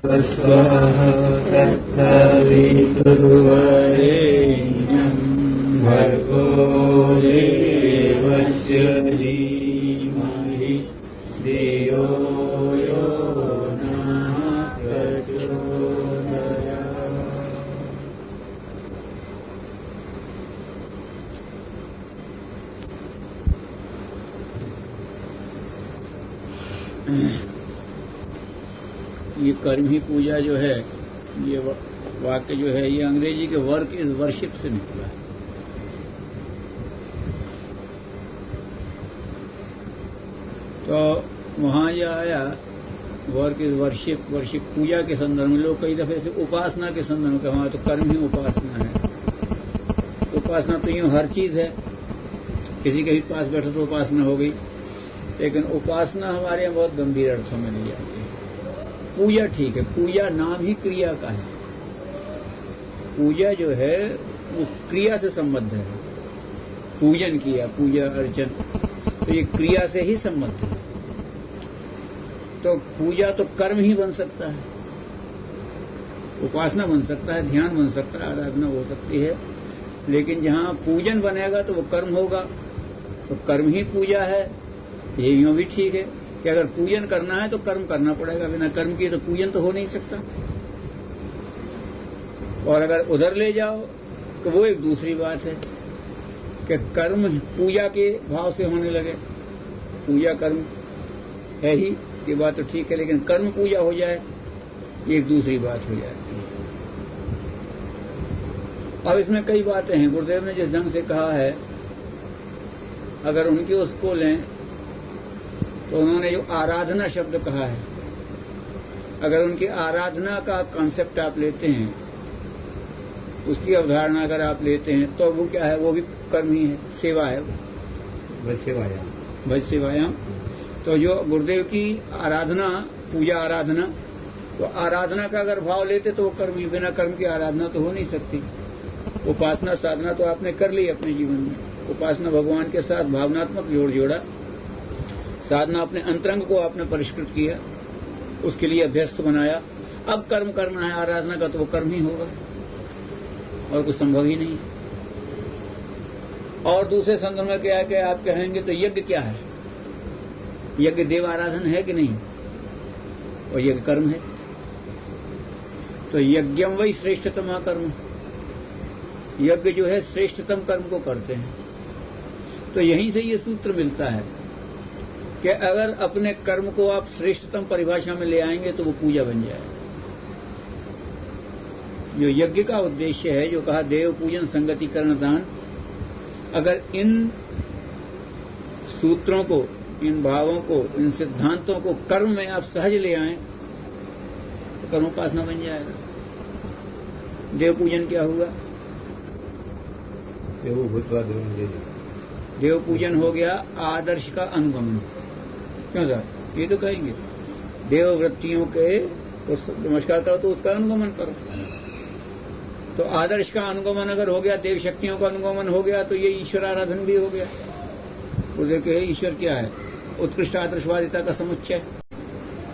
तत्सवितुर्वरेण्यं भर्गो देवस्य धीमहि धियो यो नः प्रचोदयात्। ये कर्म ही पूजा जो है, ये वाक्य जो है, ये अंग्रेजी के वर्क इज वर्शिप से निकला है। तो वहां यह आया वर्क इज वर्शिप, वर्शिप पूजा के संदर्भ में। लोग कई दफे से उपासना के संदर्भ में, वहां तो कर्म ही उपासना है। उपासना तो यूं हर चीज है, किसी के भी पास बैठो तो उपासना हो गई, लेकिन उपासना हमारे यहाँ बहुत गंभीर अर्थों में ली जाती है। पूजा ठीक है, पूजा नाम ही क्रिया का है। पूजा जो है वो क्रिया से संबद्ध है। पूजन किया, पूजा अर्चन, तो ये क्रिया से ही संबद्ध है। तो पूजा तो कर्म ही बन सकता है, उपासना बन सकता है, ध्यान बन सकता है, आराधना हो सकती है, लेकिन जहां पूजन बनेगा तो वो कर्म होगा। तो कर्म ही पूजा है। ये यूं भी ठीक है कि अगर पूजन करना है तो कर्म करना पड़ेगा, बिना कर्म किए तो पूजन तो हो नहीं सकता। और अगर उधर ले जाओ तो वो एक दूसरी बात है कि कर्म पूजा के भाव से होने लगे। पूजा कर्म है ही, ये बात तो ठीक है, लेकिन कर्म पूजा हो जाए ये एक दूसरी बात हो जाती है। अब इसमें कई बातें हैं। गुरुदेव ने जिस ढंग से कहा है, अगर उनकी उसको लें तो उन्होंने जो आराधना शब्द कहा है, अगर उनकी आराधना का कॉन्सेप्ट आप लेते हैं, उसकी अवधारणा अगर आप लेते हैं, तो वो क्या है? वो भी कर्म ही है, सेवा है, भज सेवायाम। तो जो गुरुदेव की आराधना, पूजा आराधना, तो आराधना का अगर भाव लेते तो वो कर्म ही, बिना कर्म की आराधना तो हो नहीं सकती। उपासना साधना तो आपने कर ली अपने जीवन में। उपासना भगवान के साथ भावनात्मक जोड़ जोड़ा, साधना अपने अंतरंग को आपने परिष्कृत किया, उसके लिए अभ्यस्त बनाया। अब कर्म करना है आराधना का, तो वो कर्म ही होगा और कुछ संभव ही नहीं। और दूसरे संदर्भ में क्या है कि आप कहेंगे तो यज्ञ क्या है? यज्ञ देव आराधन है कि नहीं? और यज्ञ कर्म है। तो यज्ञम वही श्रेष्ठतम कर्म, यज्ञ जो है श्रेष्ठतम कर्म को करते हैं। तो यहीं से ये सूत्र मिलता है कि अगर अपने कर्म को आप श्रेष्ठतम परिभाषा में ले आएंगे तो वो पूजा बन जाए। जो यज्ञ का उद्देश्य है, जो कहा देव पूजन संगति कर्ण दान, अगर इन सूत्रों को, इन भावों को, इन सिद्धांतों को कर्म में आप सहज ले आएं तो कर्मोपासना बन जाएगा। देव पूजन क्या हुआ? देव पूजन हो गया आदर्श का अनुगमन। क्यों सर? ये तो कहेंगे देव वृत्तियों के नमस्कार करो तो उसका अनुगमन करो। तो आदर्श का अनुगमन अगर हो गया, देव शक्तियों का अनुगमन हो गया, तो ये ईश्वर आराधन भी हो गया। तो देखे ईश्वर क्या है? उत्कृष्ट आदर्शवादिता का समुच्चय।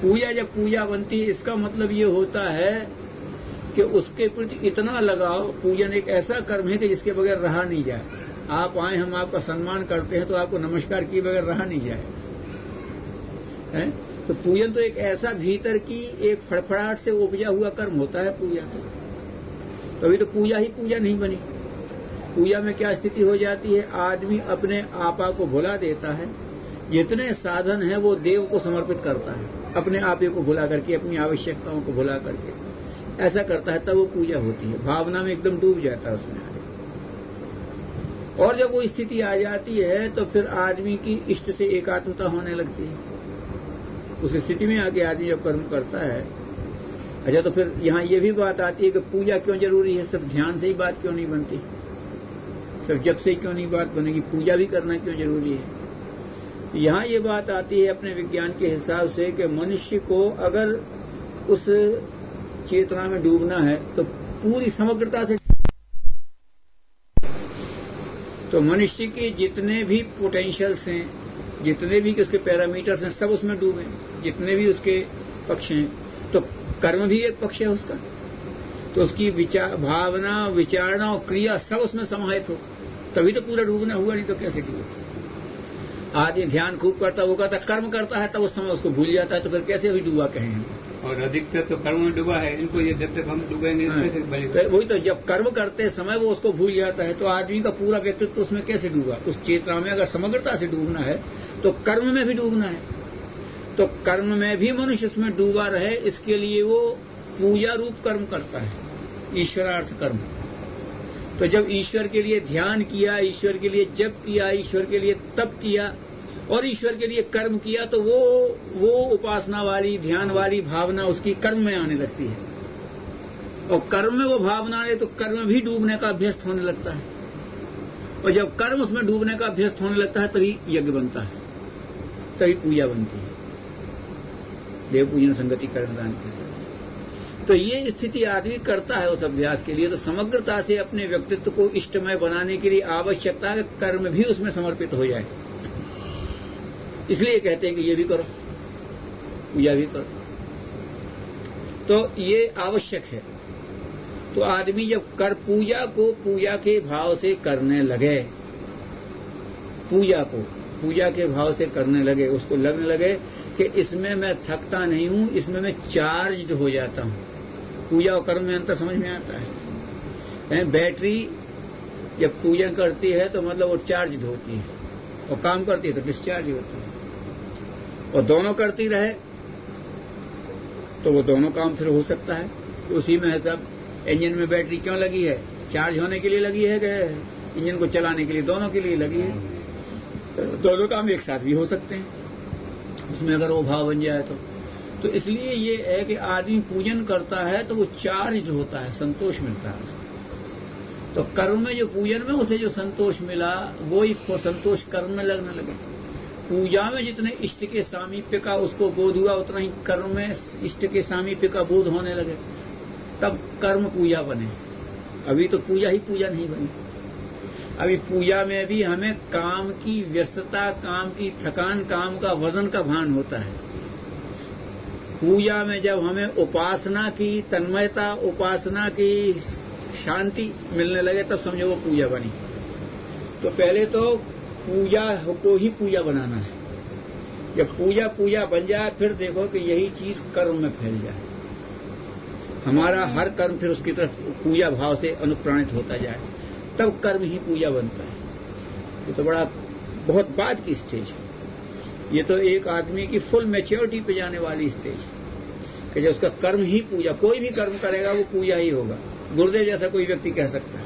पूजा जब पूजा बनती है, इसका मतलब ये होता है कि उसके प्रति इतना लगाव। पूजन एक ऐसा कर्म है कि जिसके बगैर रहा नहीं जाए। आप आए, हम आपका सम्मान करते हैं, तो आपको नमस्कार किए बगैर रहा नहीं जाए है? तो पूजन तो एक ऐसा भीतर की एक फड़फड़ाहट से उपजा हुआ कर्म होता है पूजा। तो अभी तो पूजा ही पूजा नहीं बनी। पूजा में क्या स्थिति हो जाती है? आदमी अपने आपा को भुला देता है, जितने साधन है वो देव को समर्पित करता है, अपने आपे को भुला करके, अपनी आवश्यकताओं को भुला करके ऐसा करता है, तब वो पूजा होती है। भावना में एकदम डूब जाता है उसमें। और जब वो स्थिति आ जाती है तो फिर आदमी की इष्ट से एकात्मता होने लगती है। उस स्थिति में आके आदमी जब कर्म करता है, अच्छा, तो फिर यहाँ ये भी बात आती है कि पूजा क्यों जरूरी है? सिर्फ ध्यान से ही बात क्यों नहीं बनती? सिर्फ जब से ही क्यों नहीं बात बनेगी? पूजा भी करना क्यों जरूरी है? यहाँ ये बात आती है अपने विज्ञान के हिसाब से कि मनुष्य को अगर उस चेतना में डूबना है तो पूरी समग्रता से, तो मनुष्य के जितने भी पोटेंशियल्स हैं, जितने भी उसके पैरामीटर्स हैं, सब उसमें डूबे, जितने भी उसके पक्ष हैं। तो कर्म भी एक पक्ष है उसका, तो उसकी भावना, विचारणा और क्रिया सब उसमें समाहित हो, तभी तो पूरा डूबना हुआ, नहीं तो कैसे डूबे। आदमी ध्यान खूब करता, वो कहता कर्म करता है, तब उस समय उसको भूल जाता है, तो फिर कैसे भी डूबा कहें। और अधिकतर तो कर्म में डूबा है, इनको ये जब तक हम डूबेंगे वही तो, जब कर्म करते समय वो उसको भूल जाता है, तो आदमी का पूरा व्यक्तित्व तो उसमें कैसे डूबा। उस चेतना में अगर समग्रता से डूबना है तो कर्म में भी डूबना है, तो कर्म में भी मनुष्य उसमें डूबा रहे, इसके लिए वो पूजा रूप कर्म करता है, ईश्वरार्थ कर्म। तो जब ईश्वर के लिए ध्यान किया, ईश्वर के लिए जप किया, ईश्वर के लिए तप किया और ईश्वर के लिए कर्म किया, तो वो उपासना वाली, ध्यान वाली भावना उसकी कर्म में आने लगती है, और कर्म में वो भावना आए तो कर्म भी डूबने का अभ्यस्त होने लगता है, और जब कर्म उसमें डूबने का अभ्यस्त होने लगता है तभी यज्ञ बनता है, तभी पूजा बनती है, देव पूजन संगति कर्मदान के साथ। तो ये स्थिति आदमी करता है उस अभ्यास के लिए। तो समग्रता से अपने व्यक्तित्व को इष्टमय बनाने के लिए आवश्यकता है कि कर्म भी उसमें समर्पित हो जाए, इसलिए कहते हैं कि ये भी करो, पूजा भी करो, तो ये आवश्यक है। तो आदमी जब कर पूजा को पूजा के भाव से करने लगे, पूजा के भाव से करने लगे, उसको लगने लगे कि इसमें मैं थकता नहीं हूं, इसमें मैं चार्ज्ड हो जाता हूं। पूजा और कर्म में अंतर समझ में आता है। बैटरी जब पूजा करती है तो मतलब वो चार्ज होती है, और काम करती है तो डिस्चार्ज होती है, और दोनों करती रहे तो वो दोनों काम फिर हो सकता है। तो उसी में है सब। इंजन में बैटरी क्यों लगी है? चार्ज होने के लिए लगी है कि इंजन को चलाने के लिए? दोनों के लिए लगी है। दोनों काम एक साथ भी हो सकते हैं उसमें, अगर वो भाव बन जाए तो इसलिए ये है कि आदमी पूजन करता है तो वो चार्ज होता है, संतोष मिलता है उसको। तो कर्म में जो पूजन में उसे जो संतोष मिला, वो ही संतोष कर्म में लगने लगे। पूजा में जितने इष्ट के सामीप्य का उसको बोध हुआ, उतना ही कर्म में इष्ट के सामीप्य का बोध होने लगे, तब कर्म पूजा बने। अभी तो पूजा ही पूजा नहीं बनी। अभी पूजा में भी हमें काम की व्यस्तता, काम की थकान, काम का वजन का भान होता है। पूजा में जब हमें उपासना की तन्मयता, उपासना की शांति मिलने लगे, तब समझो वो पूजा बनी। तो पहले तो पूजा को ही पूजा बनाना है। जब पूजा बन जाए, फिर देखो कि यही चीज कर्म में फैल जाए, हमारा हर कर्म फिर उसकी तरफ पूजा भाव से अनुप्राणित होता जाए, तब कर्म ही पूजा बनता है। ये तो बहुत बाद की स्टेज है। ये तो एक आदमी की फुल मैच्योरिटी पे जाने वाली स्टेज है कि जब उसका कर्म ही पूजा, कोई भी कर्म करेगा वो पूजा ही होगा। गुरुदेव जैसा कोई व्यक्ति कह सकता है,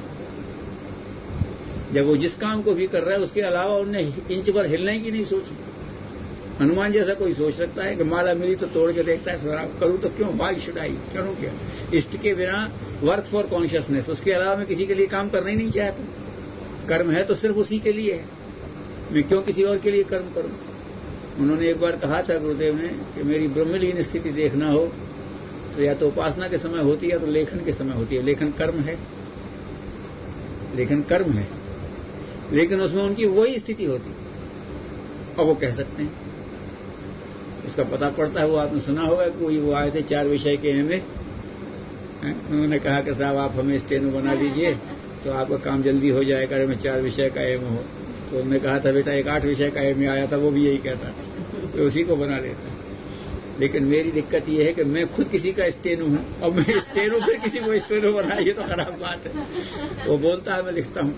जब वो जिस काम को भी कर रहा है उसके अलावा उन्हें इंच भर हिलने की नहीं सोची। हनुमान जैसा कोई सोच सकता है कि माला मिली तो तोड़ के देखता है, करूं तो क्यों, वाई शुड आई, करूं क्या। इष्ट के बिना वर्क फॉर कॉन्शियसनेस, उसके अलावा मैं किसी के लिए काम करना ही नहीं चाहता। कर्म है तो सिर्फ उसी के लिए है, मैं क्यों किसी और के लिए कर्म करूं। उन्होंने एक बार कहा था गुरुदेव ने कि मेरी ब्रह्मलीन स्थिति देखना हो तो या तो उपासना के समय होती है या तो लेखन के समय होती है। लेखन कर्म है, लेकिन उसमें उनकी वही स्थिति होती। और वो कह सकते हैं, उसका पता पड़ता है। वो आपने सुना होगा कि कोई वो आए थे 4 विषय के एमए, उन्होंने कहा कि साहब आप हमें स्टेनो बना दीजिए तो आपका काम जल्दी हो जाएगा, अगर मैं 4 विषय का एम हो। तो उन्होंने कहा था बेटा एक 8 विषय का एम आया था, वो भी यही कहता था, तो उसी को बना लेता। लेकिन मेरी दिक्कत ये है कि मैं खुद किसी का स्टेनो हूं, और मैं स्टेनो फिर किसी को स्टेनो बनाए, ये तो खराब बात है। वो बोलता है मैं लिखता हूं,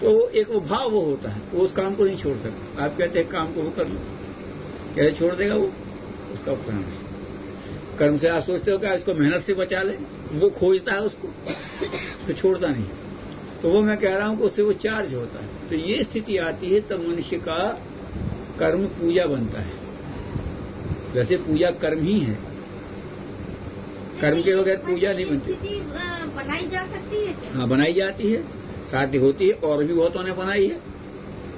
तो एक वो भाव वो होता है, वो उस काम को नहीं छोड़ सकता। आप कहते हैं काम को वो कर लो, कैसे छोड़ देगा वो, उसका उपकरण है। कर्म से आप सोचते हो कि इसको मेहनत से बचा ले, वो खोजता है उसको छोड़ता नहीं। तो वो मैं कह रहा हूं कि उससे वो चार्ज होता है। तो ये स्थिति आती है तब मनुष्य का कर्म पूजा बनता है। वैसे पूजा कर्म ही है, कर्म के बगैर पूजा नहीं बनती। बनाई जा सकती है? हाँ, बनाई जाती है, साध्य होती है, और भी बहुतों ने बनाई है,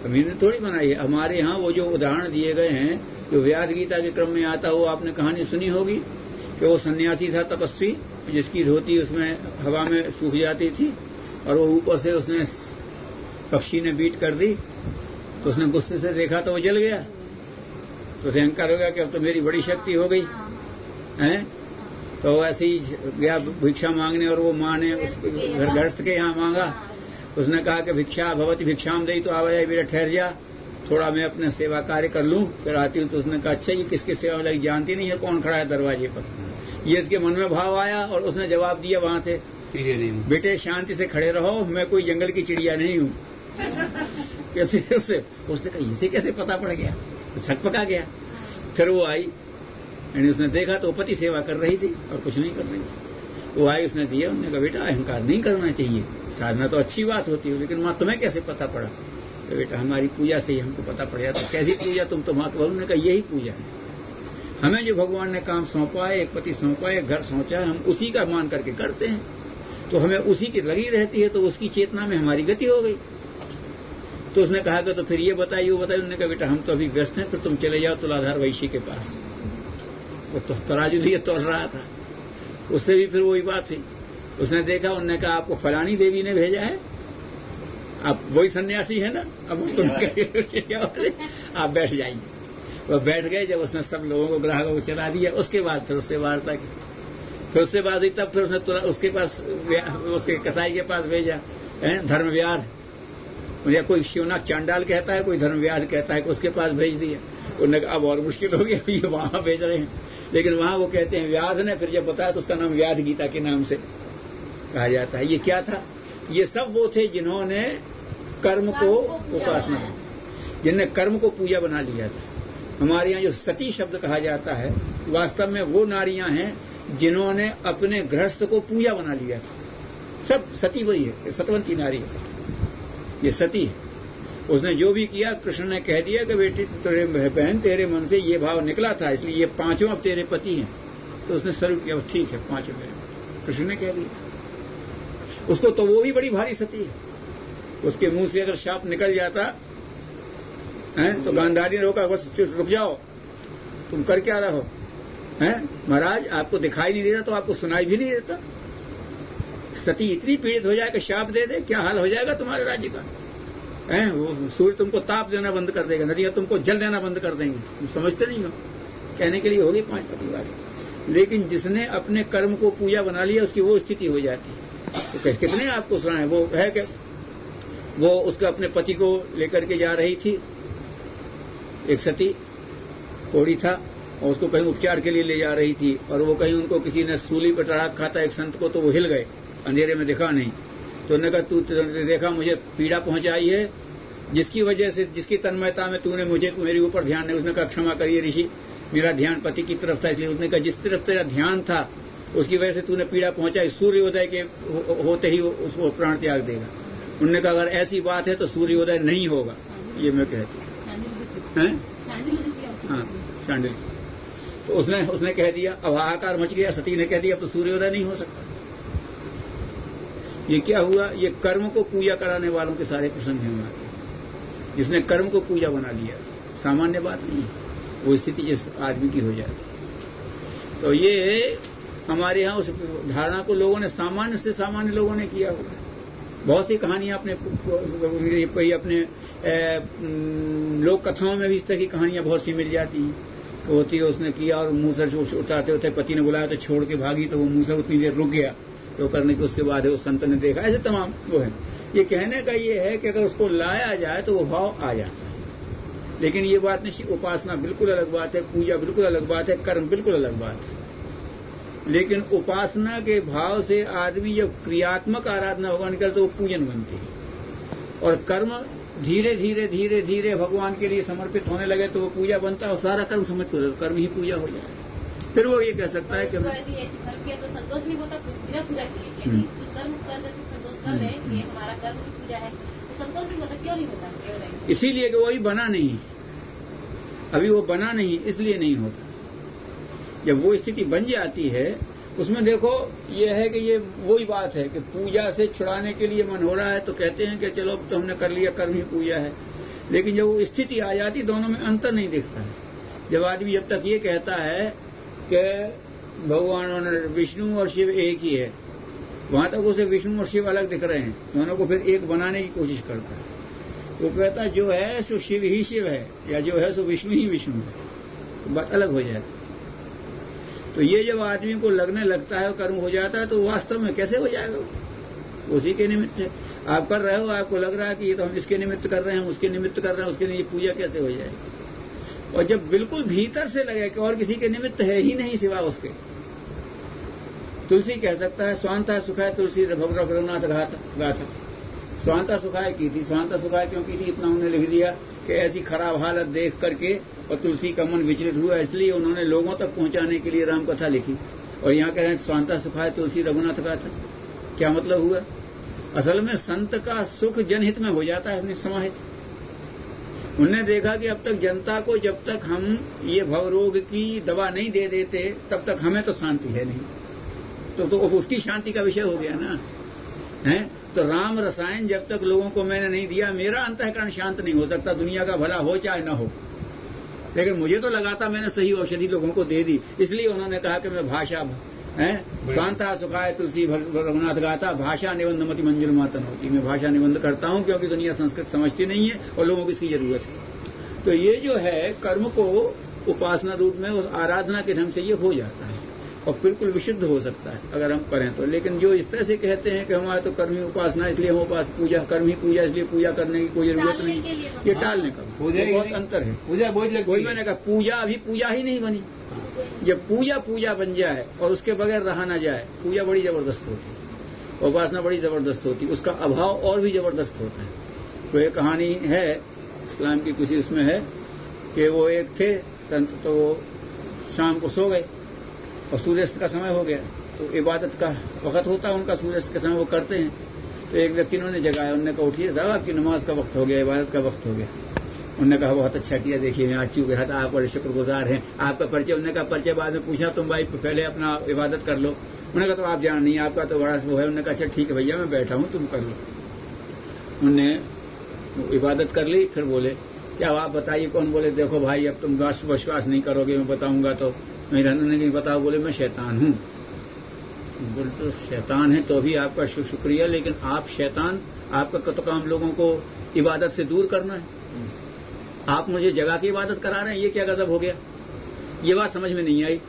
हमने थोड़ी बनाई है। हमारे यहाँ वो जो उदाहरण दिए गए हैं, जो व्यास गीता के क्रम में आता हो, आपने कहानी सुनी होगी कि वो सन्यासी था तपस्वी, जिसकी धोती उसमें हवा में सूख जाती थी, और वो ऊपर से उसने पक्षी ने बीट कर दी, तो उसने गुस्से से देखा तो वो जल गया। तो उसे अहंकार हो गया कि अब तो मेरी बड़ी शक्ति हो गई है, तो ऐसे ही गया भिक्षा मांगने और वो माँ ने उस गृहस्थ के यहाँ मांगा। उसने कहा कि भिक्षा भगवती भिक्षाम दई, तो आवाजाई बेटा ठहर जा, थोड़ा मैं अपने सेवा कार्य कर लूं फिर आती हूं। तो उसने कहा अच्छा ये किसकी सेवा में लगी, जानती नहीं है कौन खड़ा है दरवाजे पर। ये इसके मन में भाव आया और उसने जवाब दिया वहां से, बेटे शांति से खड़े रहो, मैं कोई जंगल की चिड़िया नहीं हूं। कैसे उसने कहा इसे कैसे पता पड़ गया, छक पका गया। फिर वो आई, उसने देखा तो पति सेवा कर रही थी और कुछ नहीं कर रही थी। वो आई, उसने दिया, उन्होंने कहा बेटा अहंकार नहीं करना चाहिए, साधना तो अच्छी बात होती है, लेकिन माँ तुम्हें कैसे पता पड़ा? तो बेटा हमारी पूजा से ही हमको पता पड़ गया। तो कैसी पूजा तुम तो? माँ तो उन्होंने कहा यही पूजा है, हमें जो भगवान ने काम सौंपा है, एक पति सौंपा है, एक घर सौंपा है, हम उसी का मान करके करते हैं, तो हमें उसी की लगी रहती है, तो उसकी चेतना में हमारी गति हो गई। तो उसने कहा कि तो फिर ये बताइए वो बताइए। उन्होंने कहा बेटा हम तो अभी व्यस्त हैं, फिर तुम चले जाओ तुलाधार वैश्य के पास। वो तो तराजू लिए तोड़ रहा था, उससे भी फिर वही बात थी। उसने देखा, उन्होंने कहा आपको फलानी देवी ने भेजा है, आप वही सन्यासी है ना, अब तुम आप बैठ जाइए। वो बैठ गए। जब उसने सब लोगों को ग्राहकों को चला दिया, उसके बाद फिर उससे वार्ता की। फिर उससे बात हुई, तब फिर उसने उसके पास उसके कसाई के पास भेजा, धर्मव्याध, मुझे कोई शिवनाथ चांडाल कहता है, कोई धर्मव्याध कहता है, कि उसके पास भेज दिया। उन्होंने कहा अब और मुश्किल हो गया, अभी वहां भेज रहे हैं, लेकिन वहां वो कहते हैं व्याध ने। फिर जब बताया तो उसका नाम व्याध गीता के नाम से कहा जाता है। ये क्या था? ये सब वो थे जिन्होंने कर्म को उपासना, जिनने कर्म को पूजा बना लिया था। हमारे यहाँ जो सती शब्द कहा जाता है, वास्तव में वो नारियां हैं जिन्होंने अपने गृहस्थ को पूजा बना लिया था। सब सती वही है, सतवंती नारी है सब, ये सती है। उसने जो भी किया, कृष्ण ने कह दिया कि बेटी तेरे बहन तेरे मन से ये भाव निकला था, इसलिए ये पांचों अब तेरे पति हैं। तो उसने स्वरूप किया, ठीक है पांचों मेरे, कृष्ण ने कह दिया। उसको तो वो भी बड़ी भारी सती है, उसके मुंह से अगर शाप निकल जाता है तो गांधारी ने रोका, बस रुक जाओ, तुम कर क्या रहो हैं महाराज, आपको दिखाई नहीं देता तो आपको सुनाई भी नहीं देता। सती इतनी पीड़ित हो जाए कि शाप दे दे, क्या हाल हो जाएगा तुम्हारे राज्य का? हैं वो सूर्य तुमको ताप देना बंद कर देगा, नदियां तुमको जल देना बंद कर देंगे, तुम समझते नहीं हो। कहने के लिए होगी 5 पति वाली, लेकिन जिसने अपने कर्म को पूजा बना लिया उसकी वो स्थिति हो जाती है। तो कितने आपको सुनाए, वो है कि वो उसका अपने पति को लेकर के जा रही थी, एक सती कोड़ी था, और उसको कहीं उपचार के लिए ले जा रही थी, और वो कहीं उनको किसी ने सूली पर टड़ा रखा था एक संत को, तो वो हिल गए, अंधेरे में दिखा नहीं। तो उन्होंने कहा तू देखा मुझे पीड़ा पहुंचाई है, जिसकी वजह से, जिसकी तन्मयता में तूने मुझे मेरे ऊपर ध्यान नहीं। उसने कहा क्षमा करिए ऋषि, मेरा ध्यान पति की तरफ था, इसलिए। उसने कहा जिस तरफ तेरा ध्यान था उसकी वजह से तूने पीड़ा पहुंचाई, सूर्योदय के होते ही उसको प्राण त्याग देगा। उन्होंने कहा अगर ऐसी बात है तो सूर्योदय नहीं होगा, ये मैं कहती हूँ। हाँ शांडिल। तो उसने कह दिया, अब हाहाकार मच गया, सती ने कह दिया अब तो सूर्योदय नहीं हो सकता। ये क्या हुआ? ये कर्म को पूजा कराने वालों के सारे प्रसंग हैं हमारे, जिसने कर्म को पूजा बना लिया, सामान्य बात नहीं है वो स्थिति जिस आदमी की हो जाती। तो ये हमारे यहाँ उस धारणा को लोगों ने, सामान्य से सामान्य लोगों ने किया हुआ। बहुत सी कहानियां अपने लोक कथाओं में भी इस तरह की कहानियां बहुत सी मिल जाती हैं। होती है उसने किया और मुंह से उठाते होते पति ने बुलाया तो छोड़ के भागी, तो वो मुंह से उतनी देर रुक गया, तो करने के उसके बाद उस संत ने देखा। ऐसे तमाम वो है। ये कहने का ये है कि अगर उसको लाया जाए तो वो भाव आ जाता है। लेकिन ये बात नहीं, उपासना बिल्कुल अलग बात है, पूजा बिल्कुल अलग बात है, कर्म बिल्कुल अलग बात है। लेकिन उपासना के भाव से आदमी जब क्रियात्मक आराधना भगवान करे तो वो पूजन बनती है, और कर्म धीरे धीरे धीरे धीरे भगवान के लिए समर्पित होने लगे तो वो पूजा बनता है, और सारा कर्म समर्पित हो, कर्म ही पूजा हो जाए। फिर वो ये कह सकता है कि संतोष नहीं होता बिना पूजा किए, कर्म संतोष कर रहे हैं, ये हमारा कर्म की पूजा है, तो संतोष नहीं होता, क्यों नहीं होता? इसीलिए कि वो अभी बना नहीं, अभी वो बना नहीं, इसलिए नहीं होता। जब वो स्थिति बन जाती है उसमें देखो ये है कि ये वही बात है कि पूजा से छुड़ाने के लिए मन हो रहा है तो कहते हैं कि चलो अब तो हमने कर लिया, कर्म ही पूजा है। लेकिन जब वो स्थिति आ जाती दोनों में अंतर नहीं दिखता है। जब आदमी जब तक ये कहता है कि भगवान विष्णु और शिव एक ही है, वहां तक उसे विष्णु और शिव अलग दिख रहे हैं, दोनों को फिर एक बनाने की कोशिश करता है। वो कहता है जो है सो शिव ही शिव है, या जो है सो विष्णु ही विष्णु है, तो बात अलग हो जाती है। तो ये जब आदमी को लगने लगता है, कर्म हो जाता है, तो वास्तव में कैसे हो जाएगा? उसी के निमित्त है। आप कर रहे हो, आपको लग रहा है कि ये तो हम इसके निमित्त कर रहे हैं, उसके निमित्त कर रहे हैं, उसके लिए पूजा कैसे हो जाएगी? और जब बिल्कुल भीतर से लगे कि और किसी के निमित्त है ही नहीं सिवा उसके। तुलसी कह सकता है स्वांता सुखाय तुलसी रघुनाथ गाथा। स्वांता सुखाय की थी। स्वांता सुखाय क्यों की थी? इतना उन्होंने लिख दिया कि ऐसी खराब हालत देख करके और तुलसी का मन विचलित हुआ, इसलिए उन्होंने लोगों तक पहुंचाने के लिए राम कथा लिखी। और यहाँ कह रहे हैं स्वांता सुखाय तुलसी रघुनाथ गाथा। क्या मतलब हुआ? असल में संत का सुख जनहित में हो जाता है निसमाहित। उन्होंने देखा कि अब तक जनता को जब तक हम ये भवरोग की दवा नहीं दे देते तब तक हमें तो शांति है नहीं। तो उसकी शांति का विषय हो गया ना, है? तो राम रसायन जब तक लोगों को मैंने नहीं दिया, मेरा अंतःकरण शांत नहीं हो सकता। दुनिया का भला हो चाहे न हो, लेकिन मुझे तो लगा था मैंने सही औषधि लोगों को दे दी। इसलिए उन्होंने कहा कि मैं भाषा है शांता सुखाय तुलसी रघुनाथ गाथा भाषा निबंध मति मंजुल मातन होती। मैं भाषा निबंध करता हूं क्योंकि दुनिया संस्कृत समझती नहीं है और लोगों को इसकी जरूरत है। तो ये जो है कर्म को उपासना रूप में आराधना के ढंग से ये हो जाता है और बिल्कुल विशुद्ध हो सकता है अगर हम करें तो। लेकिन जो इस तरह से कहते हैं कि हमारा तो कर्म ही उपासना इसलिए हम पूजा कर्म ही पूजा इसलिए पूजा करने की कोई जरूरत नहीं, ये टालने का बहुत अंतर है। पूजा कोई मैंने कहा पूजा अभी पूजा ही नहीं बनी। जब पूजा बन जाए और उसके बगैर रहा ना जाए, पूजा बड़ी जबरदस्त होती है, उपासना बड़ी जबरदस्त होती है, उसका अभाव और भी जबरदस्त होता है। तो एक कहानी है इस्लाम की किसी उसमें है कि वो एक थे संत, तो वो शाम को सो गए और सूर्यास्त का समय हो गया। तो इबादत का वक्त होता है उनका, सूर्यास्त के समय वो करते हैं। तो एक व्यक्ति उन्होंने जगाया, उन्होंने कहा उठिए साहब आपकी नमाज का वक्त हो गया, इबादत का वक्त हो गया। उन्होंने कहा बहुत अच्छा किया, देखिए मैं आज चूक रहा था, आप बड़े शुक्रगुजार हैं। आपका परिचय? उन्होंने कहा परिचय बाद में पूछा, तुम भाई पहले अपना इबादत कर लो। उन्होंने कहा तो आप जान नहीं, आपका तो बड़ा वो है। उन्होंने कहा अच्छा ठीक है भैया मैं बैठा हूं, तुम कर लो। उन्होंने इबादत कर ली, फिर बोले क्या आप बताइए कौन? बोले देखो भाई अब तुम विश्वास नहीं करोगे, मैं बताऊंगा तो नहीं रहने नहीं बताओ। बोले मैं शैतान हूं। बोले तो शैतान है तो भी आपका शुक्रिया, लेकिन आप शैतान, आपका तो काम लोगों को इबादत से दूर करना है, आप मुझे जगा के इबादत करा रहे हैं, ये क्या गजब हो गया? ये बात समझ में नहीं आई।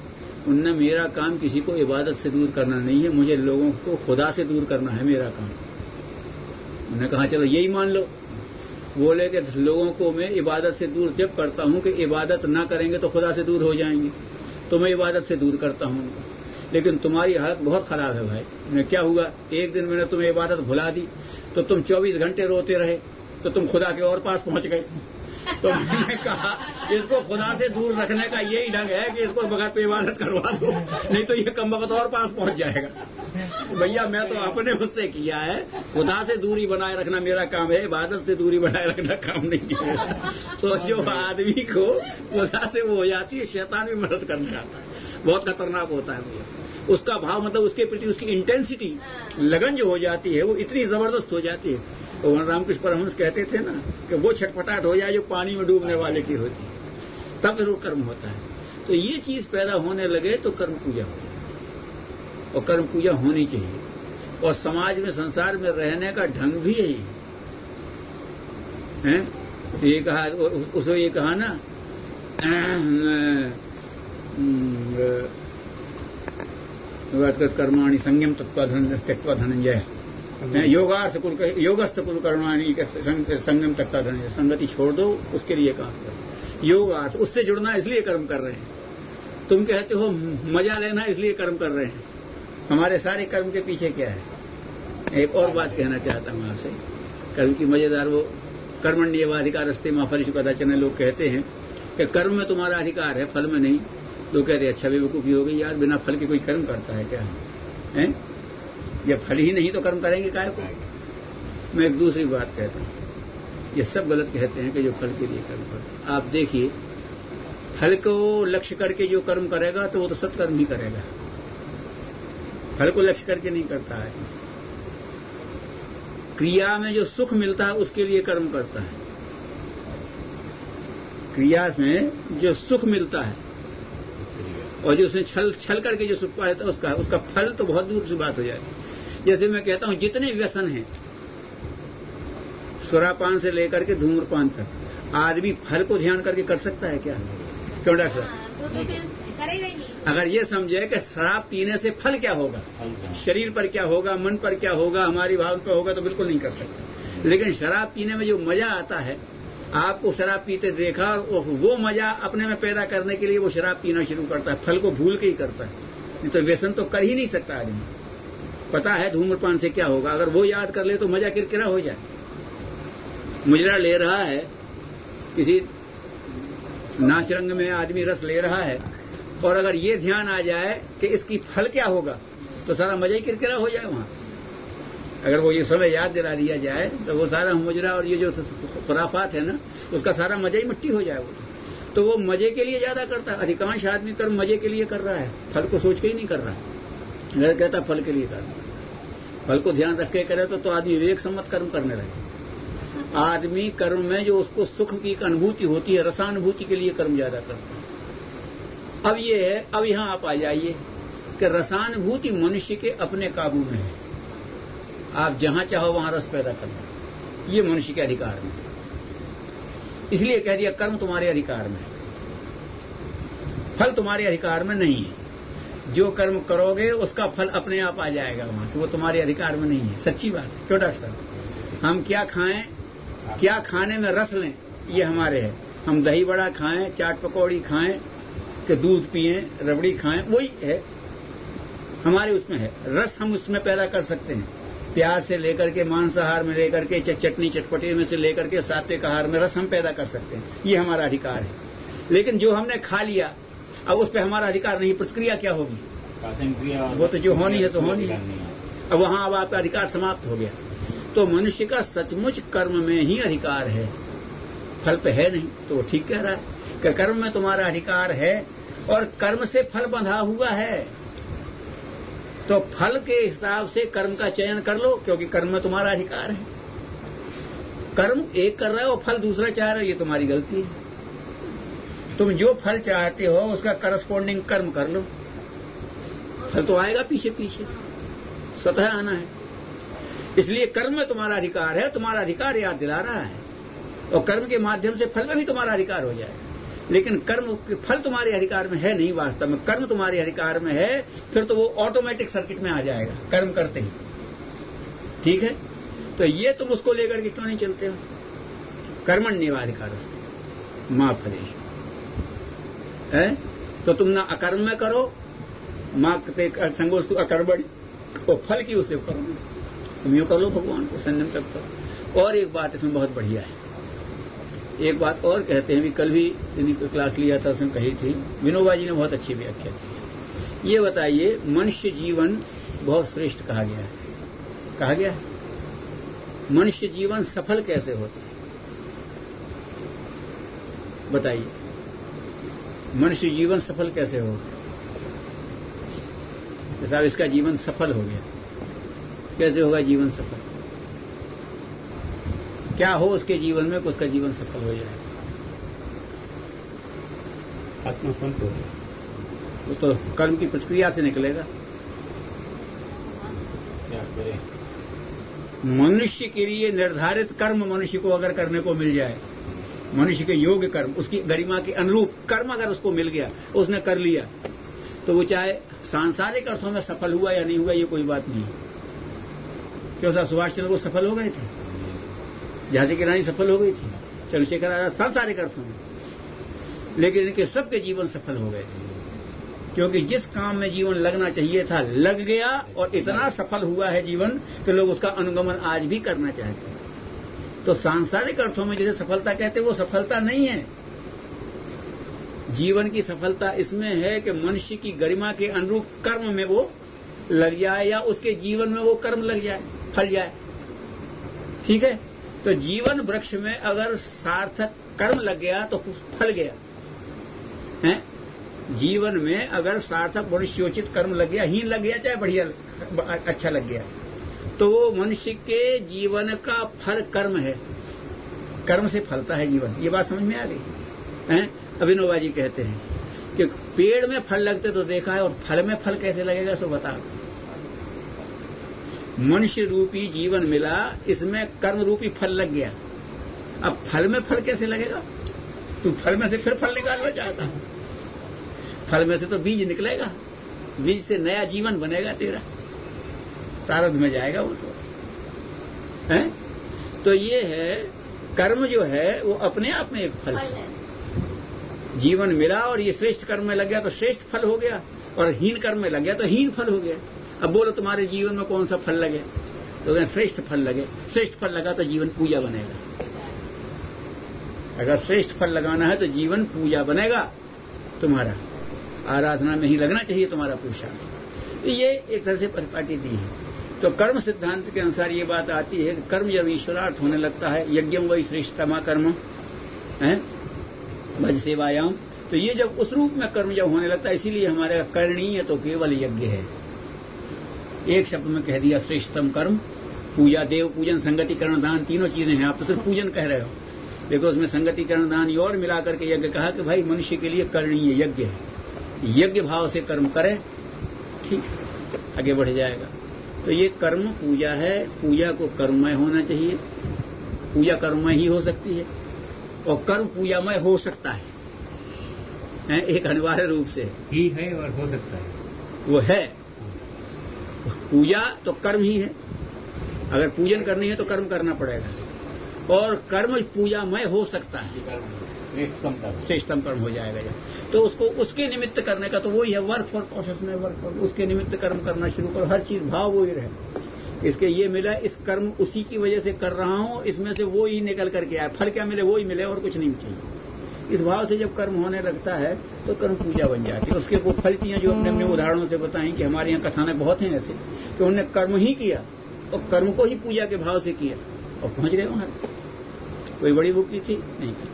उनने मेरा काम किसी को इबादत से दूर करना नहीं है, मुझे लोगों को खुदा से दूर करना है मेरा काम। उन्होंने कहा चलो यही मान लो। बोले कि लोगों को मैं इबादत से दूर जब करता हूं कि इबादत ना करेंगे तो खुदा से दूर हो जाएंगे, तो मैं इबादत से दूर करता हूं। लेकिन तुम्हारी हालत बहुत खराब है भाई। मैं क्या हुआ, एक दिन मैंने तुम्हें इबादत भुला दी तो तुम 24 घंटे रोते रहे, तो तुम खुदा के और पास पहुंच गए। तो मैंने कहा इसको खुदा से दूर रखने का यही ढंग है कि इसको बगैर पे इबादत करवा दो, नहीं तो ये कमबख्त और पास पहुंच जाएगा। भैया मैं तो अपने मुझसे किया है, खुदा से दूरी बनाए रखना मेरा काम है, इबादत से दूरी बनाए रखना काम नहीं है। तो जो आदमी को खुदा से वो हो जाती है, शैतान भी मदद करने आता है, बहुत खतरनाक होता है भैया। उसका भाव मतलब उसके प्रति उसकी इंटेंसिटी, लगन जो हो जाती है वो इतनी जबरदस्त हो जाती है। तो रामकृष्ण परमहंस कहते थे ना कि वो छटपटाहट हो जाए जो पानी में डूबने वाले की होती है, तब फिर वो कर्म होता है। तो ये चीज पैदा होने लगे तो कर्म पूजा हो जाए, और कर्म पूजा होनी चाहिए। और समाज में संसार में रहने का ढंग भी यही है। ये कहा उसको, ये कहा ना कर्माणि संयम त्यक्त्वा धनंजय, योगस्थ कुरु कर्माणि संयम त्यक्त्वा धनंजय। संगति छोड़ दो, उसके लिए काम करो। योगार्थ उससे जुड़ना इसलिए कर्म कर रहे हैं। तुम कहते हो मजा लेना इसलिए कर्म कर रहे हैं। हमारे सारे कर्म के पीछे क्या है? एक और बात कहना चाहता हूं आपसे, कर्म की मजेदार वो कर्मण्येवाधिकार अस्ते मां फलेषु कदाचन। लोग कहते हैं कि कर्म में तुम्हारा अधिकार है, फल में नहीं। लोग कहते हैं अच्छा बेवकूफी हो गई यार, बिना फल के कोई कर्म करता है क्या है? जब फल ही नहीं तो कर्म करेंगे काहे को? मैं एक दूसरी बात कहता हूं, ये सब गलत कहते हैं कि जो फल के लिए कर्म करते। आप देखिए फल को लक्ष्य करके जो कर्म करेगा तो वो तो सत्कर्म ही करेगा, फल को लक्ष्य करके नहीं करता है। क्रिया में जो सुख मिलता है उसके लिए कर्म करता है, क्रिया में जो सुख मिलता है और जो उसने छल करके जो सुख पाया था उसका फल तो बहुत दूर की बात हो जाती है। जैसे मैं कहता हूं जितने व्यसन हैं, सुरापान से लेकर के धूम्रपान तक, आदमी फल को ध्यान करके कर सकता है क्या? क्यों डॉक्टर साहब? करेगा ही नहीं। अगर ये समझे कि शराब पीने से फल क्या होगा, शरीर पर क्या होगा, मन पर क्या होगा, हमारी भावना पर होगा, तो बिल्कुल नहीं कर सकता। लेकिन शराब पीने में जो मजा आता है, आपको शराब पीते देखा, वो मजा अपने में पैदा करने के लिए वो शराब पीना शुरू करता है, फल को भूल के ही करता है। नहीं तो व्यसन तो कर ही नहीं सकता आदमी। पता है धूम्रपान से क्या होगा, अगर वो याद कर ले तो मजा किरकिरा हो जाए। मुजरा ले रहा है, किसी नाच रंग में आदमी रस ले रहा है, और अगर ये ध्यान आ जाए कि इसकी फल क्या होगा, तो सारा मजा ही किरकिरा हो जाए वहां। अगर वो ये समय याद दिला दिया जाए तो वो सारा मुजरा और ये जो खुराफात है ना, उसका सारा मजा ही मिट्टी हो जाए। तो वो मजे के लिए ज्यादा करता है। अधिकांश आदमी कर्म मजे के लिए कर रहा है, फल को सोच के ही नहीं कर रहा है। अगर कहता फल के लिए कर रहा है, फल को ध्यान रख के करे तो आदमी विवेक सम्मत कर्म करने लगे। आदमी कर्म में जो उसको सुख की अनुभूति होती है, रसानुभूति के लिए कर्म ज्यादा करता है। अब ये है, अब यहां आप आ जाइए कि रसानुभूति मनुष्य के अपने काबू में है। आप जहां चाहो वहां रस पैदा करना, ये मनुष्य के अधिकार में। इसलिए कह दिया कर्म तुम्हारे अधिकार में, फल तुम्हारे अधिकार में नहीं है। जो कर्म करोगे उसका फल अपने आप आ जाएगा वहां से, वो तुम्हारे अधिकार में नहीं है। सच्ची बात है। क्यों डॉक्टर साहब, हम क्या खाएं, क्या खाने में रस लें, ये हमारे है। हम दही बड़ा खाएं, चाट पकौड़ी खाएं, कि दूध पिएं, रबड़ी खाएं, वही है हमारे उसमें है। रस हम उसमें पैदा कर सकते हैं। प्याज से लेकर के मांसाहार में लेकर के चटनी चटपटी में से लेकर के सात्विक आहार में रस हम पैदा कर सकते हैं, ये हमारा अधिकार है। लेकिन जो हमने खा लिया, अब उस पर हमारा अधिकार नहीं। प्रतिक्रिया क्या होगी, वो तो जो होनी है सो होनी है। अब वहां अब आपका अधिकार समाप्त हो गया। तो मनुष्य का सचमुच कर्म में ही अधिकार है, फल पे है नहीं। तो वो ठीक कह रहा है कि कर्म में तुम्हारा अधिकार है और कर्म से फल बंधा हुआ है। तो फल के हिसाब से कर्म का चयन कर लो, क्योंकि कर्म में तुम्हारा अधिकार है। कर्म एक कर रहे हो, फल दूसरा चाह रहे हो, ये तुम्हारी गलती है। तुम जो फल चाहते हो उसका करस्पॉन्डिंग कर्म कर लो, फल तो आएगा पीछे पीछे, स्वतः आना है। इसलिए कर्म में तुम्हारा अधिकार है, तुम्हारा अधिकार याद दिला रहा है, और कर्म के माध्यम से फल में भी तुम्हारा अधिकार हो जाए। लेकिन कर्म फल तुम्हारे अधिकार में है नहीं, वास्तव में कर्म तुम्हारे अधिकार में है। फिर तो वो ऑटोमेटिक सर्किट में आ जाएगा कर्म करते ही। ठीक है, तो ये तुम उसको लेकर के क्यों नहीं चलते हो? कर्मण्येवाधिकारस्तु मा फलेषु है। तो तुम ना अकर्म में करो, मां संगोस्तु अकर्मणि, तो फल की उसे करो। तुम यूं कर लो, भगवान को संयम तक करो। और एक बात इसमें बहुत बढ़िया है, एक बात और कहते हैं, भी कल भी इन्हीं को क्लास लिया था, उसमें कही थी, विनोबा जी ने बहुत अच्छी व्याख्या की। ये बताइए, मनुष्य जीवन बहुत श्रेष्ठ कहा गया है। कहा गया मनुष्य जीवन सफल कैसे होता है, बताइए। मनुष्य जीवन सफल कैसे होगा? साहब इसका जीवन सफल हो गया, कैसे होगा जीवन सफल? क्या हो उसके जीवन में कि उसका जीवन सफल हो जाए? आत्मसंतोष, वो तो कर्म की प्रतिक्रिया से निकलेगा। क्या करें? मनुष्य के लिए निर्धारित कर्म मनुष्य को अगर करने को मिल जाए, मनुष्य के योग्य कर्म, उसकी गरिमा के अनुरूप कर्म अगर उसको मिल गया, उसने कर लिया, तो वो चाहे सांसारिक अर्थों में सफल हुआ या नहीं हुआ, ये कोई बात नहीं। क्यों साहब, सुभाष चंद्र बोस सफल हो गए थे, झांसी की रानी सफल हो गई थी, चंद्रशेखर आजाद सांसारिक अर्थों में, लेकिन इनके सबके जीवन सफल हो गए थे, क्योंकि जिस काम में जीवन लगना चाहिए था लग गया, और इतना सफल हुआ है जीवन कि लोग उसका अनुगमन आज भी करना चाहते हैं। तो सांसारिक अर्थों में जिसे सफलता कहते हैं, वो सफलता नहीं है। जीवन की सफलता इसमें है कि मनुष्य की गरिमा के अनुरूप कर्म में वो लग जाए, या उसके जीवन में वो कर्म लग जाए, फल जाए। ठीक है, तो जीवन वृक्ष में अगर सार्थक कर्म लग गया तो फल गया है। जीवन में अगर सार्थक मनुष्योचित कर्म लग गया, हीन लग गया चाहे बढ़िया अच्छा लग गया, तो वो मनुष्य के जीवन का फल कर्म है। कर्म से फलता है जीवन। ये बात समझ में आ गई है? अभिनव जी कहते हैं कि पेड़ में फल लगते तो देखा है, और फल में फल कैसे लगेगा सो बता। मनुष्य रूपी जीवन मिला, इसमें कर्म रूपी फल लग गया, अब फल में फल कैसे लगेगा? तू फल में से फिर फल निकालना चाहता है। फल में से तो बीज निकलेगा, बीज से नया जीवन बनेगा तेरा, प्रारब्ध में जाएगा वो तो है। तो ये है कर्म जो है वो अपने आप में एक फल है। जीवन मिला और ये श्रेष्ठ कर्म में लग गया तो श्रेष्ठ फल हो गया, और हीन कर्म में लग गया तो हीन फल हो गया। अब बोलो तुम्हारे जीवन में कौन सा फल लगे, तो श्रेष्ठ फल लगे। श्रेष्ठ फल लगा तो जीवन पूजा बनेगा। अगर श्रेष्ठ फल लगाना है तो जीवन पूजा बनेगा तुम्हारा, आराधना में ही लगना चाहिए तुम्हारा पुरुषार्थ। ये एक तरह से परिपाटी दी है। तो कर्म सिद्धांत के अनुसार ये बात आती है कि कर्म जब ईश्वरार्थ होने लगता है, यज्ञम वही श्रेष्ठतमा कर्म है भज सेवायाम, तो ये जब उस रूप में कर्म जब होने लगता है, इसीलिए हमारे करणीय तो केवल यज्ञ है। एक शब्द में कह दिया श्रेष्ठतम कर्म, पूजा, देव पूजन, संगतिकरण, दान, तीनों चीजें हैं। आप तो सिर्फ पूजन कह रहे हो, देखो उसमें संगतिकरण, दान और मिलाकर के यज्ञ कहा कि भाई मनुष्य के लिए करणीय यज्ञ है। यज्ञ भाव से कर्म करे, ठीक, आगे बढ़ जाएगा। तो ये कर्म पूजा है। पूजा को कर्ममय होना चाहिए, पूजा कर्ममय ही हो सकती है, और कर्म पूजामय हो सकता है एक अनिवार्य रूप से ही है और हो सकता है, वो है। पूजा तो कर्म ही है, अगर पूजन करनी है तो कर्म करना पड़ेगा, और कर्म पूजामय हो सकता है, श्रेष्ठतम कर्म हो जाएगा। तो उसको उसके निमित्त करने का तो वही है, work for consciousness, work for, उसके निमित्त कर्म करना शुरू करो। हर चीज भाव वही रहे, इसके ये मिला, इस कर्म उसी की वजह से कर रहा हूं, इसमें से वो ही निकल करके आए, फल क्या मिले वो ही मिले और कुछ नहीं चाहिए। इस भाव से जब कर्म होने लगता है तो कर्म पूजा बन जाती है। उसके वो फलतियां जो अपने अपने उदाहरणों से बताएं कि हमारे यहाँ कथानक बहुत हैं ऐसे कि उन्होंने कर्म ही किया और कर्म को ही पूजा के भाव से किया और पहुंच गए वहां। कोई बड़ी बुक की थी नहीं की,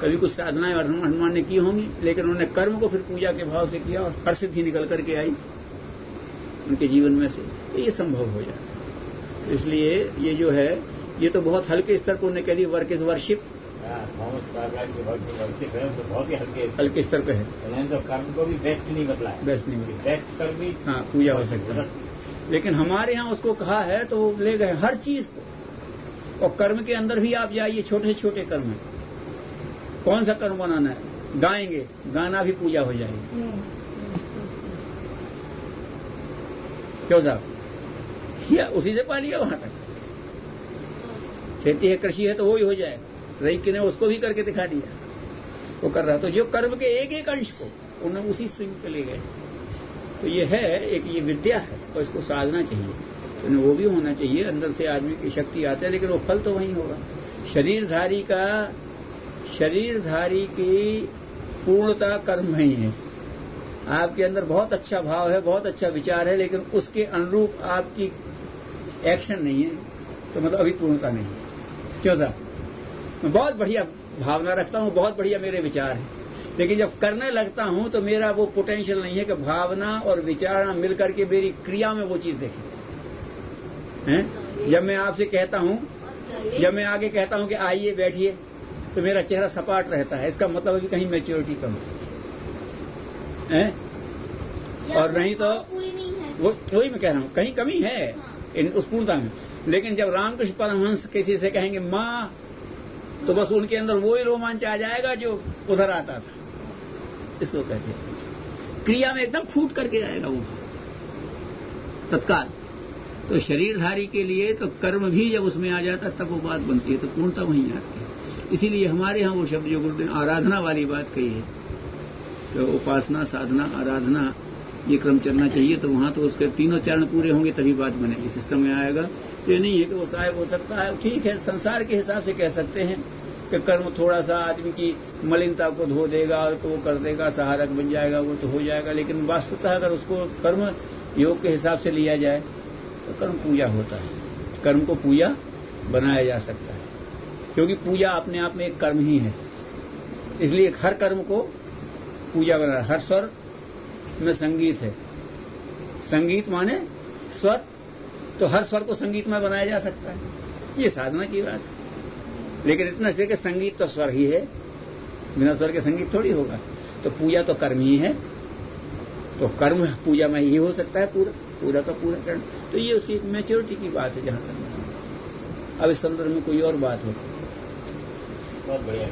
कभी कुछ साधनाएं हनुमान ने की होंगी, लेकिन उन्होंने कर्म को फिर पूजा के भाव से किया और हर सिद्धि निकल करके आई उनके जीवन में से, तो ये संभव हो जाता है। इसलिए ये जो है ये तो बहुत हल्के स्तर पर उन्होंने कह दी, वर्क इज वर्शिप, बहुत ही हल्के स्तर पे है। तो कर्म को भी बेस्ट नहीं बदला है, बेस्ट नहीं, बेस्ट कर्म भी हाँ पूजा हो सकता है, लेकिन हमारे यहाँ उसको कहा है तो ले गए हर चीज को। और कर्म के अंदर भी आप जाइए, छोटे छोटे कर्म है, कौन सा कर्म बनाना है, गाएंगे, गाना भी पूजा हो जाएगी। क्यों साहब, किया उसी से पा लिया वहां तक। खेती है, कृषि है, तो वो ही हो जाएगा। रही कि ने उसको भी करके दिखा दिया, वो कर रहा। तो जो कर्म के एक एक अंश को उन्होंने उसी स्विंग पे ले गए। तो ये है एक, ये विद्या है और इसको साधना चाहिए, तो वो भी होना चाहिए। अंदर से आदमी की शक्ति आती है, लेकिन वो फल तो वहीं होगा। शरीरधारी की पूर्णता कर्म ही है। आपके अंदर बहुत अच्छा भाव है, बहुत अच्छा विचार है, लेकिन उसके अनुरूप आपकी एक्शन नहीं है, तो मतलब अभी पूर्णता नहीं है। क्यों साहब, मैं बहुत बढ़िया भावना रखता हूं, बहुत बढ़िया मेरे विचार हैं, लेकिन जब करने लगता हूं तो मेरा वो पोटेंशियल नहीं है कि भावना और विचार मिलकर के मेरी क्रिया में वो चीज देखें। हैं? जब मैं आपसे कहता हूं, जब मैं आगे कहता हूं कि आइए बैठिए, तो मेरा चेहरा सपाट रहता है, इसका मतलब है कि कहीं मैच्योरिटी कम है, और नहीं तो वही मैं कह रहा हूं, कहीं कमी है उस पूर्णता में। लेकिन जब रामकृष्ण परमहंस किसी से कहेंगे माँ, तो बस उनके अंदर वो ही रोमांच आ जाएगा जो उधर आता था। इसको कहते हैं क्रिया में एकदम फूट करके आएगा वो तत्काल। तो शरीरधारी के लिए तो कर्म भी जब उसमें आ जाता तब वो बात बनती है, तो पूर्णता वहीं आती है। इसीलिए हमारे यहाँ वो शब्द जो गुरुदेव आराधना वाली बात कही है, तो उपासना, साधना, आराधना, ये क्रम चलना चाहिए। तो वहां तो उसके तीनों चरण पूरे होंगे तभी बात बनेगी, सिस्टम में आएगा। ये नहीं है कि वो साहेब हो सकता है, ठीक है, संसार के हिसाब से कह सकते हैं कि कर्म थोड़ा सा आदमी की मलिनता को धो देगा और तो वो कर देगा, सहारक बन जाएगा, वो तो हो जाएगा। लेकिन वास्तवतः अगर उसको कर्म योग के हिसाब से लिया जाए तो कर्म पूजा होता है, कर्म को पूजा बनाया जा सकता है, क्योंकि पूजा अपने आप में एक कर्म ही है। इसलिए हर कर्म को पूजा बनाना। हर स्वर में संगीत है, संगीत माने स्वर, तो हर स्वर को संगीत में बनाया जा सकता है, ये साधना की बात है। लेकिन इतना से कि संगीत तो स्वर ही है, बिना स्वर के संगीत थोड़ी होगा। तो पूजा तो कर्म ही है, तो कर्म पूजा में ही हो सकता है पूरा का पूरा चरण। तो ये उसकी मैच्योरिटी की बात है जहां तक। अब इस संदर्भ में कोई और बात होती है। बहुत बढ़िया।